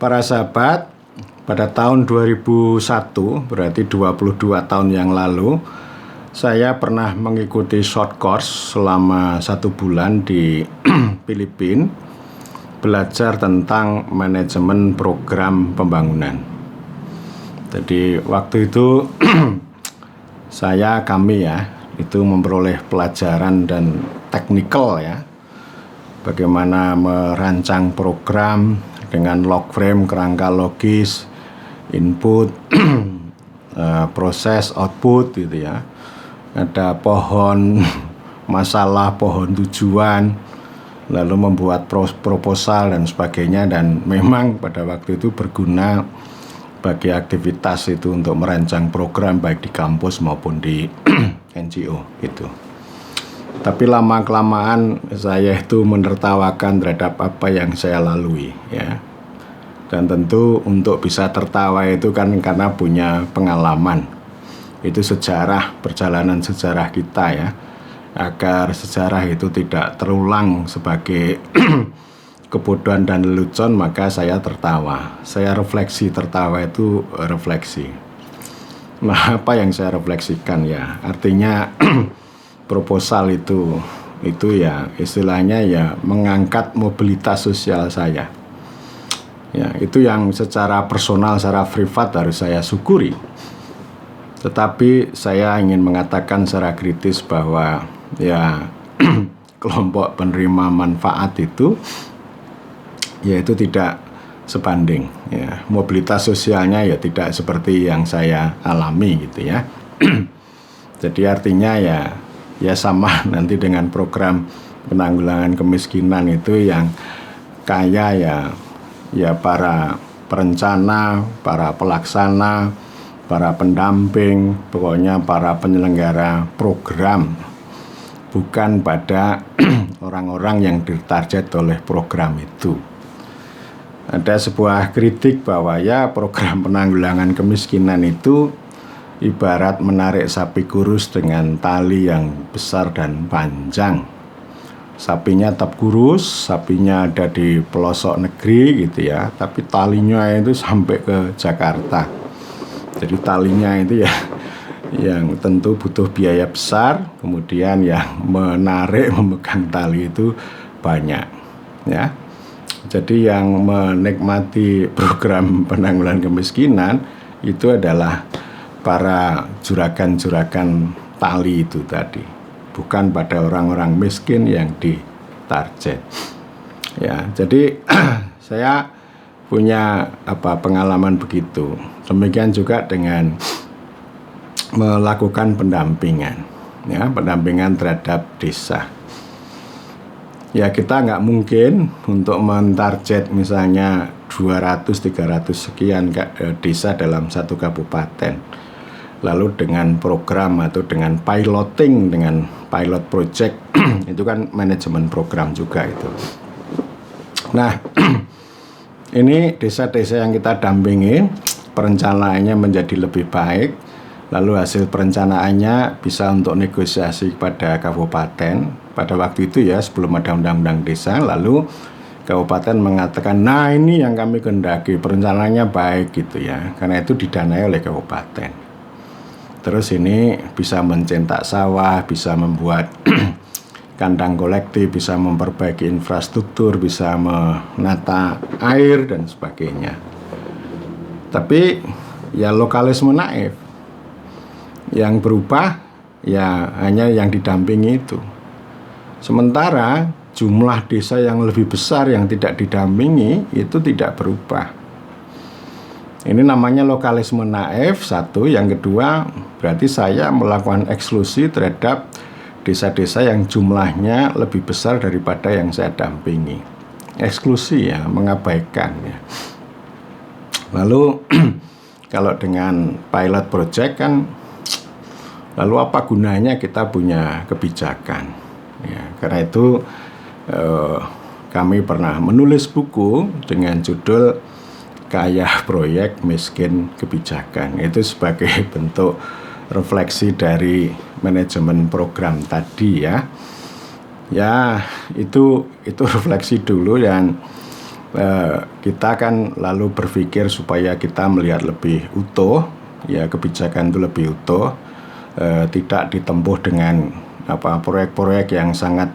Para sahabat, pada tahun 2001, berarti 22 tahun yang lalu, saya pernah mengikuti short course selama 1 bulan di Filipina, belajar tentang manajemen program pembangunan. Jadi waktu itu kami itu memperoleh pelajaran dan teknikal bagaimana merancang program dengan log frame, kerangka logis, input, proses, output gitu ya. Ada pohon masalah, pohon tujuan, lalu membuat proposal dan sebagainya, dan memang pada waktu itu berguna bagi aktivitas itu untuk merancang program baik di kampus maupun di NGO gitu. Tapi lama-kelamaan saya itu menertawakan terhadap apa yang saya lalui ya. Dan tentu untuk bisa tertawa itu kan karena punya pengalaman. Itu sejarah, perjalanan sejarah kita ya. Agar sejarah itu tidak terulang sebagai kebodohan dan lelucon, maka saya tertawa. Saya refleksi, tertawa itu refleksi. Nah, apa yang saya refleksikan ya? Artinya proposal itu ya istilahnya ya mengangkat mobilitas sosial saya. Ya, itu yang secara personal, secara privat harus saya syukuri. Tetapi saya ingin mengatakan secara kritis bahwa ya kelompok penerima manfaat itu yaitu tidak sebanding ya. Mobilitas sosialnya ya tidak seperti yang saya alami gitu ya. Jadi artinya ya sama nanti dengan program penanggulangan kemiskinan itu yang kaya ya para perencana, para pelaksana, para pendamping, pokoknya para penyelenggara program, bukan pada orang-orang yang ditarget oleh program itu. Ada sebuah kritik bahwa ya program penanggulangan kemiskinan itu ibarat menarik sapi kurus dengan tali yang besar dan panjang. Sapinya tetap kurus, sapinya ada di pelosok negeri gitu ya, tapi talinya itu sampai ke Jakarta. Jadi talinya itu ya yang tentu butuh biaya besar, kemudian yang memegang tali itu banyak ya. Jadi yang menikmati program penanggulangan kemiskinan itu adalah para juragan-juragan tali itu tadi, bukan pada orang-orang miskin yang ditarget. Ya, jadi saya punya pengalaman begitu. Demikian juga dengan melakukan pendampingan, ya, pendampingan terhadap desa. Ya kita nggak mungkin untuk mentarget misalnya 200-300 sekian desa dalam satu kabupaten. Lalu dengan program atau dengan piloting, dengan pilot project, itu kan manajemen program juga itu. Nah, ini desa-desa yang kita dampingi, perencanaannya menjadi lebih baik, lalu hasil perencanaannya bisa untuk negosiasi pada kabupaten. Pada waktu itu ya sebelum ada undang-undang desa, lalu kabupaten mengatakan, nah ini yang kami kehendaki, perencanaannya baik gitu ya, karena itu didanai oleh kabupaten. Terus ini bisa mencetak sawah, bisa membuat kandang kolektif, bisa memperbaiki infrastruktur, bisa menata air dan sebagainya. Tapi ya lokalisme naif. Yang berubah ya hanya yang didampingi itu. Sementara jumlah desa yang lebih besar yang tidak didampingi itu tidak berubah. Ini namanya lokalisme naif, satu. Yang kedua, berarti saya melakukan eksklusi terhadap desa-desa yang jumlahnya lebih besar daripada yang saya dampingi. Eksklusi ya, mengabaikan ya. Lalu kalau dengan pilot project kan, lalu apa gunanya kita punya kebijakan? Ya, karena itu kami pernah menulis buku dengan judul Kaya Proyek Miskin Kebijakan. Itu sebagai bentuk refleksi dari manajemen program tadi ya. Ya itu refleksi dulu, dan kita kan lalu berpikir supaya kita melihat lebih utuh, ya kebijakan itu lebih utuh, tidak ditempuh dengan proyek-proyek yang sangat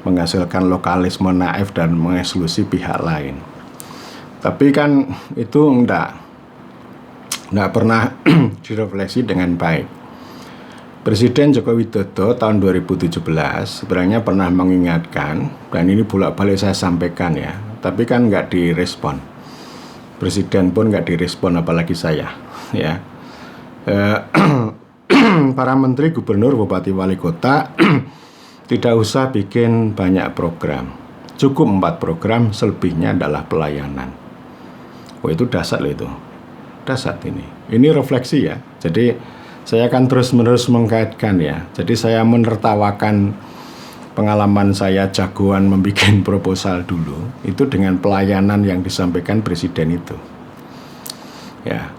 menghasilkan lokalisme naif dan mengeksklusi pihak lain. Tapi kan itu enggak pernah direfleksi dengan baik. Presiden Joko Widodo tahun 2017 sebenarnya pernah mengingatkan, dan ini bolak-balik saya sampaikan ya, tapi kan nggak direspon. Presiden pun nggak direspon, apalagi saya, ya. Para menteri, gubernur, bupati, wali kota tidak usah bikin banyak program, cukup 4 program, selebihnya adalah pelayanan. Oh, itu dasar loh itu, dasar ini refleksi ya. Jadi saya akan terus-menerus mengkaitkan ya. Jadi saya menertawakan pengalaman saya jagoan membuat proposal dulu itu dengan pelayanan yang disampaikan presiden itu. Ya.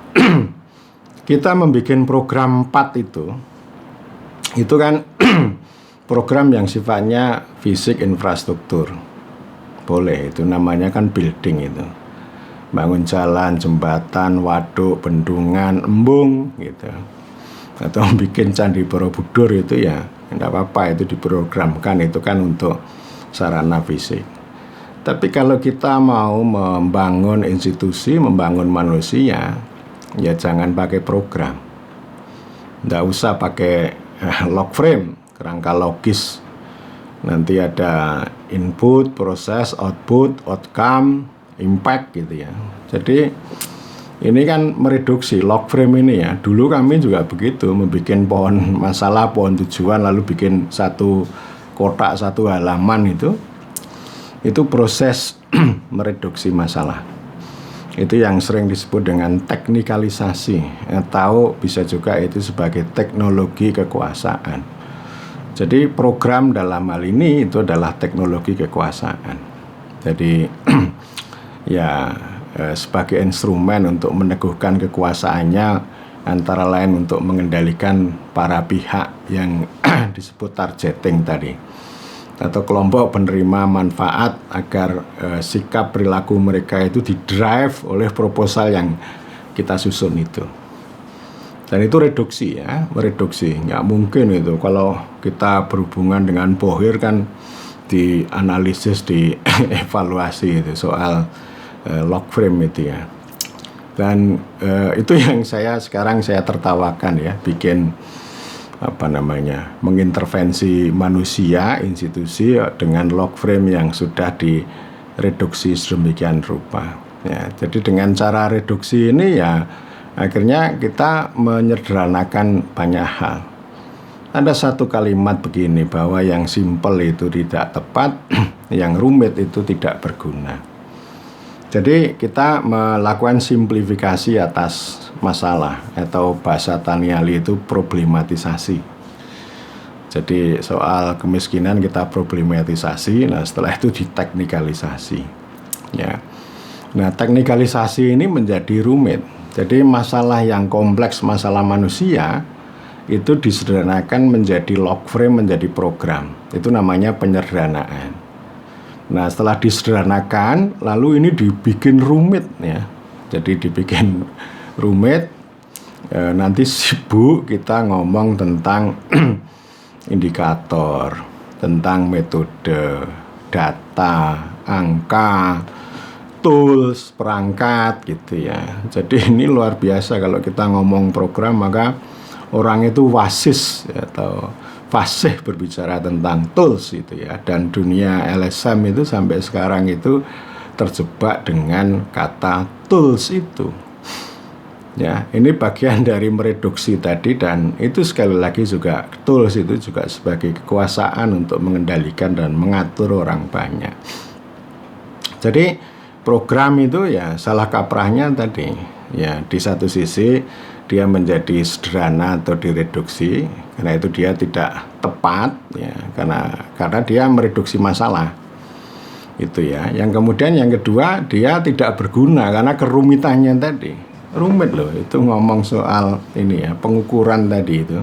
Kita membuat program 4 itu kan program yang sifatnya fisik infrastruktur. Boleh, itu namanya kan building itu. Bangun jalan, jembatan, waduk, bendungan, embung gitu. Atau bikin Candi Borobudur itu ya tidak apa-apa, itu diprogramkan, itu kan untuk sarana fisik. Tapi kalau kita mau membangun institusi, membangun manusia, ya jangan pakai program, tidak usah pakai log frame, kerangka logis. Nanti ada input, proses, output, outcome, impact gitu ya. Jadi ini kan mereduksi log frame ini ya. Dulu kami juga begitu, membuat pohon masalah, pohon tujuan, lalu bikin satu kotak, satu halaman itu proses mereduksi masalah. Itu yang sering disebut dengan teknikalisasi, atau bisa juga itu sebagai teknologi kekuasaan. Jadi program dalam hal ini itu adalah teknologi kekuasaan. Jadi ya sebagai instrumen untuk meneguhkan kekuasaannya, antara lain untuk mengendalikan para pihak yang disebut targeting tadi, atau kelompok penerima manfaat, agar sikap perilaku mereka itu didrive oleh proposal yang kita susun itu. Dan itu reduksi ya, mereduksi. Nggak mungkin itu kalau kita berhubungan dengan Bohir kan dianalisis, dievaluasi itu soal log frame itu ya. Dan itu yang sekarang saya tertawakan ya, bikin mengintervensi manusia, institusi dengan log frame yang sudah direduksi sedemikian rupa ya. Jadi dengan cara reduksi ini ya akhirnya kita menyederhanakan banyak hal. Ada satu kalimat begini, bahwa yang simpel itu tidak tepat, yang rumit itu tidak berguna. Jadi kita melakukan simplifikasi atas masalah, atau bahasa Taniali itu problematisasi. Jadi soal kemiskinan kita problematisasi, nah setelah itu diteknikalisasi. Ya. Nah teknikalisasi ini menjadi rumit. Jadi masalah yang kompleks, masalah manusia, itu disederhanakan menjadi log frame, menjadi program. Itu namanya penyederhanaan. Nah setelah disederhanakan, lalu ini dibikin rumit ya. Jadi dibikin rumit, nanti sibuk kita ngomong tentang indikator, tentang metode, data, angka, tools, perangkat gitu ya. Jadi ini luar biasa kalau kita ngomong program, maka orang itu wasis atau fasih berbicara tentang tools itu ya. Dan dunia LSM itu sampai sekarang itu terjebak dengan kata tools itu. Ya, ini bagian dari mereduksi tadi, dan itu sekali lagi juga tools itu juga sebagai kekuasaan untuk mengendalikan dan mengatur orang banyak. Jadi program itu ya salah kaprahnya tadi ya, di satu sisi dia menjadi sederhana atau direduksi karena itu dia tidak tepat ya, karena dia mereduksi masalah itu ya. Yang kemudian yang kedua, dia tidak berguna karena kerumitannya tadi. Rumit loh itu ngomong soal ini ya, pengukuran tadi itu.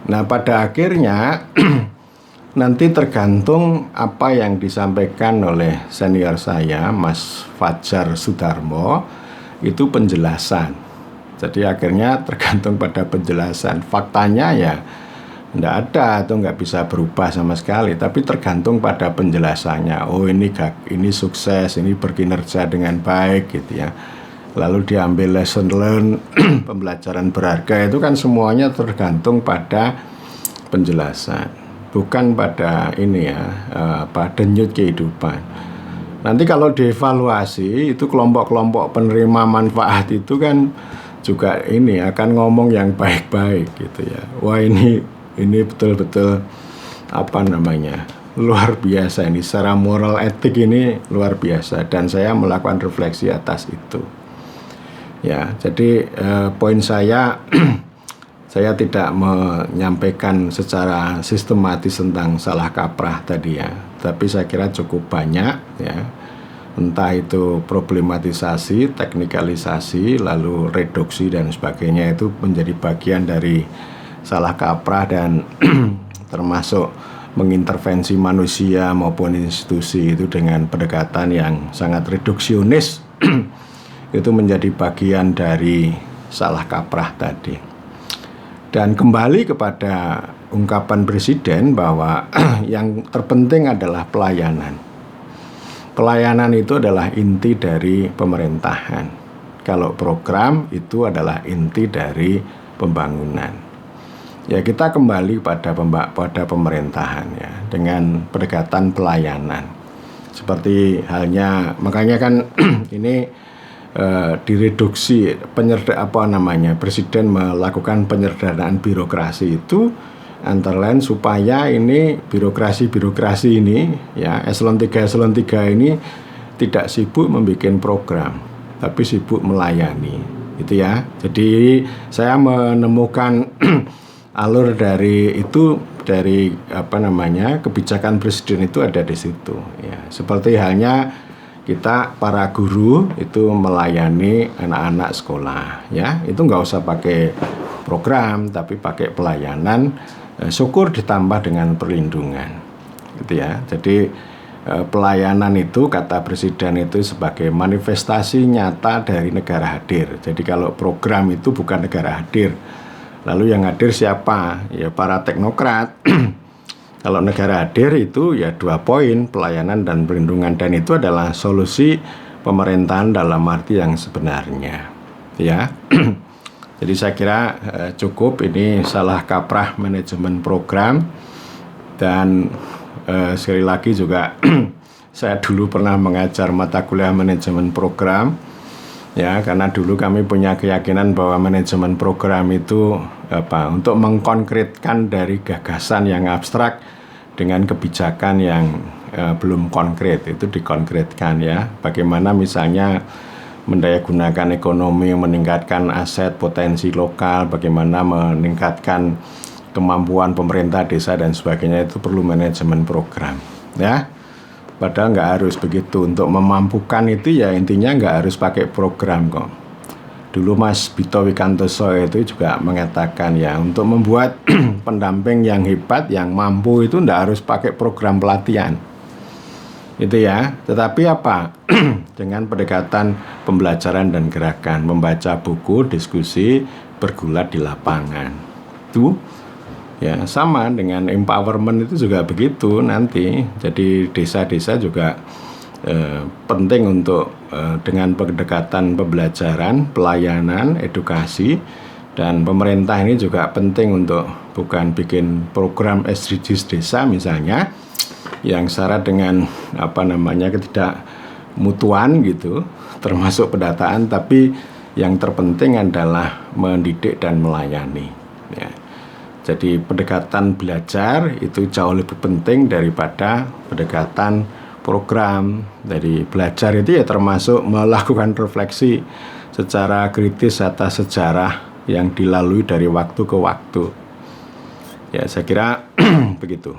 Nah pada akhirnya nanti tergantung apa yang disampaikan oleh senior saya, Mas Fajar Sudarmo, itu penjelasan. Jadi akhirnya tergantung pada penjelasan. Faktanya ya tidak ada atau nggak bisa berubah sama sekali, tapi tergantung pada penjelasannya. Oh ini sukses, ini berkinerja dengan baik gitu ya. Lalu diambil lesson learn, pembelajaran berharga, itu kan semuanya tergantung pada penjelasan, bukan pada ini ya, denyut kehidupan. Nanti kalau dievaluasi itu kelompok-kelompok penerima manfaat itu kan juga ini akan ngomong yang baik-baik gitu ya. Wah ini betul-betul luar biasa ini, secara moral etik ini luar biasa, dan saya melakukan refleksi atas itu. Ya, jadi poin saya saya tidak menyampaikan secara sistematis tentang salah kaprah tadi ya, tapi saya kira cukup banyak ya, entah itu problematisasi, teknikalisasi, lalu reduksi dan sebagainya, itu menjadi bagian dari salah kaprah dan termasuk mengintervensi manusia maupun institusi itu dengan pendekatan yang sangat reduksionis. Itu menjadi bagian dari salah kaprah tadi. Dan kembali kepada ungkapan Presiden bahwa yang terpenting adalah pelayanan. Pelayanan itu adalah inti dari pemerintahan. Kalau program itu adalah inti dari pembangunan. Ya, kita kembali pada pemerintahan ya, dengan pendekatan pelayanan. Seperti halnya, makanya kan ini direduksi Presiden melakukan penyederhanaan birokrasi itu antara lain supaya ini birokrasi ini ya, eselon 3 ini tidak sibuk membuat program tapi sibuk melayani itu ya. Jadi saya menemukan alur dari itu, dari kebijakan Presiden itu ada di situ ya. Seperti halnya kita para guru itu melayani anak-anak sekolah ya, itu nggak usah pakai program tapi pakai pelayanan, syukur ditambah dengan perlindungan gitu ya. Jadi pelayanan itu kata Presiden itu sebagai manifestasi nyata dari negara hadir. Jadi kalau program itu bukan negara hadir, lalu yang hadir siapa? Ya para teknokrat. Kalau negara hadir itu ya 2 poin, pelayanan dan perlindungan, dan itu adalah solusi pemerintahan dalam arti yang sebenarnya ya. Jadi saya kira cukup ini salah kaprah manajemen program. Dan sekali lagi juga saya dulu pernah mengajar mata kuliah manajemen program ya, karena dulu kami punya keyakinan bahwa manajemen program itu untuk mengkonkretkan dari gagasan yang abstrak dengan kebijakan yang belum konkret, itu dikonkretkan ya. Bagaimana misalnya mendayagunakan ekonomi, meningkatkan aset potensi lokal, bagaimana meningkatkan kemampuan pemerintah desa dan sebagainya, itu perlu manajemen program ya. Padahal nggak harus begitu. Untuk memampukan itu ya intinya nggak harus pakai program kok. Dulu Mas Bito Wikantoso itu juga mengatakan ya, untuk membuat pendamping yang hebat, yang mampu itu nggak harus pakai program pelatihan itu ya. Tetapi dengan pendekatan pembelajaran dan gerakan, membaca buku, diskusi, bergulat di lapangan itu ya. Sama dengan empowerment itu juga begitu nanti. Jadi desa-desa juga penting untuk dengan pendekatan pembelajaran, pelayanan, edukasi, dan pemerintah ini juga penting untuk bukan bikin program SDGs desa misalnya yang syarat dengan ketidakmutuan gitu, termasuk pendataan, tapi yang terpenting adalah mendidik dan melayani ya. Jadi pendekatan belajar itu jauh lebih penting daripada pendekatan program. Dari belajar itu ya termasuk melakukan refleksi secara kritis atas sejarah yang dilalui dari waktu ke waktu. Ya, saya kira begitu.